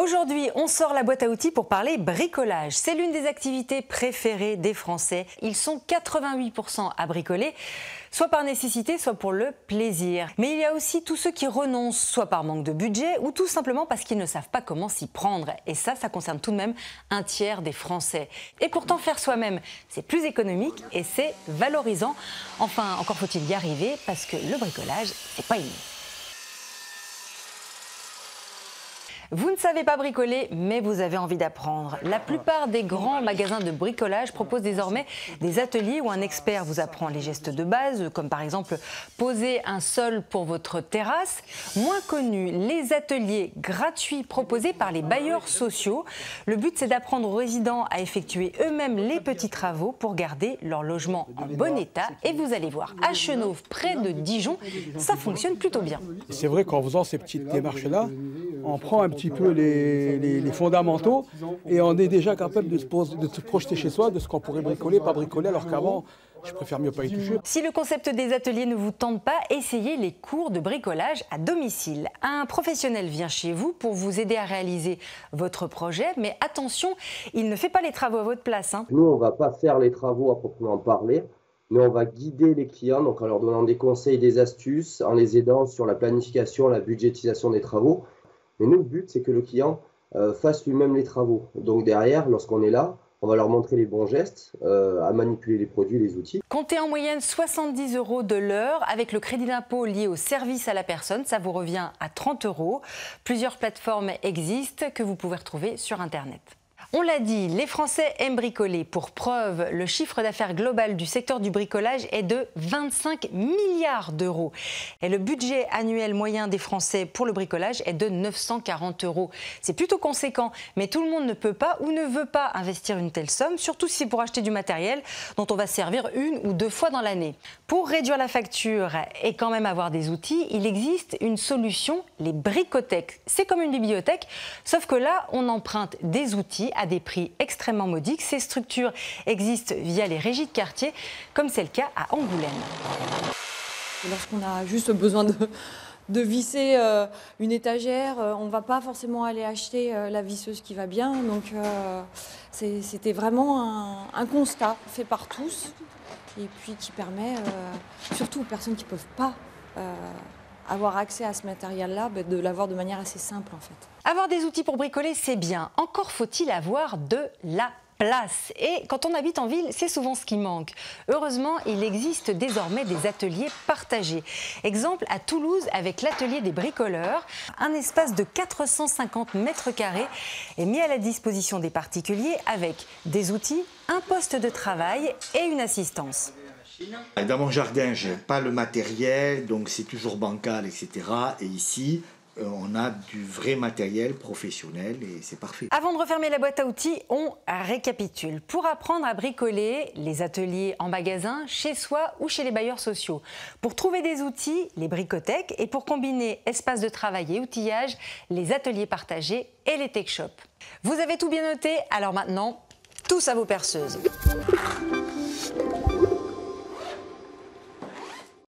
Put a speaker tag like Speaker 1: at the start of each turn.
Speaker 1: Aujourd'hui, on sort la boîte à outils pour parler bricolage. C'est l'une des activités préférées des Français. Ils sont 88% à bricoler, soit par nécessité, soit pour le plaisir. Mais il y a aussi tous ceux qui renoncent, soit par manque de budget ou tout simplement parce qu'ils ne savent pas comment s'y prendre. Et ça concerne tout de même un tiers des Français. Et pourtant, faire soi-même, c'est plus économique et c'est valorisant. Enfin, encore faut-il y arriver parce que le bricolage, c'est pas inné. Vous ne savez pas bricoler, mais vous avez envie d'apprendre. La plupart des grands magasins de bricolage proposent désormais des ateliers où un expert vous apprend les gestes de base, comme par exemple poser un sol pour votre terrasse. Moins connus, les ateliers gratuits proposés par les bailleurs sociaux. Le but, c'est d'apprendre aux résidents à effectuer eux-mêmes les petits travaux pour garder leur logement en bon état. Et vous allez voir, à Chenauve, près de Dijon, ça fonctionne plutôt bien.
Speaker 2: C'est vrai qu'en faisant ces petites démarches-là, on prend un petit peu les fondamentaux et on est déjà capable de se projeter chez soi de ce qu'on pourrait bricoler, pas bricoler, alors qu'avant, je préfère mieux pas y toucher.
Speaker 1: Si le concept des ateliers ne vous tente pas, essayez les cours de bricolage à domicile. Un professionnel vient chez vous pour vous aider à réaliser votre projet, mais attention, il ne fait pas les travaux à votre place.
Speaker 3: Nous, on ne va pas faire les travaux à proprement parler, mais on va guider les clients, donc en leur donnant des conseils, des astuces, en les aidant sur la planification, la budgétisation des travaux. Mais nous, le but, c'est que le client fasse lui-même les travaux. Donc derrière, lorsqu'on est là, on va leur montrer les bons gestes, à manipuler les produits, les outils.
Speaker 1: Comptez en moyenne 70 € de l'heure. Avec le crédit d'impôt lié au service à la personne, ça vous revient à 30 €. Plusieurs plateformes existent que vous pouvez retrouver sur Internet. On l'a dit, les Français aiment bricoler. Pour preuve, le chiffre d'affaires global du secteur du bricolage est de 25 milliards d'euros. Et le budget annuel moyen des Français pour le bricolage est de 940 €. C'est plutôt conséquent, mais tout le monde ne peut pas ou ne veut pas investir une telle somme, surtout si c'est pour acheter du matériel dont on va se servir 1 ou 2 fois dans l'année. Pour réduire la facture et quand même avoir des outils, il existe une solution, les bricothèques. C'est comme une bibliothèque, sauf que là, on emprunte des outils à des prix extrêmement modiques. Ces structures existent via les régies de quartier, comme c'est le cas à Angoulême.
Speaker 4: Lorsqu'on a juste besoin de visser une étagère, on ne va pas forcément aller acheter la visseuse qui va bien. Donc c'était vraiment un constat fait par tous et puis qui permet, surtout aux personnes qui ne peuvent pas avoir accès à ce matériel-là, de l'avoir de manière assez simple en fait.
Speaker 1: Avoir des outils pour bricoler, c'est bien. Encore faut-il avoir de la place. Et quand on habite en ville, c'est souvent ce qui manque. Heureusement, il existe désormais des ateliers partagés. Exemple à Toulouse avec l'atelier des bricoleurs. Un espace de 450 mètres carrés est mis à la disposition des particuliers avec des outils, un poste de travail et une assistance.
Speaker 5: Dans mon jardin, je n'ai pas le matériel, donc c'est toujours bancal, etc. Et ici, on a du vrai matériel professionnel et c'est parfait.
Speaker 1: Avant de refermer la boîte à outils, on récapitule. Pour apprendre à bricoler, les ateliers en magasin, chez soi ou chez les bailleurs sociaux. Pour trouver des outils, les bricothèques. Et pour combiner espace de travail et outillage, les ateliers partagés et les tech shops. Vous avez tout bien noté, alors maintenant, tous à vos perceuses.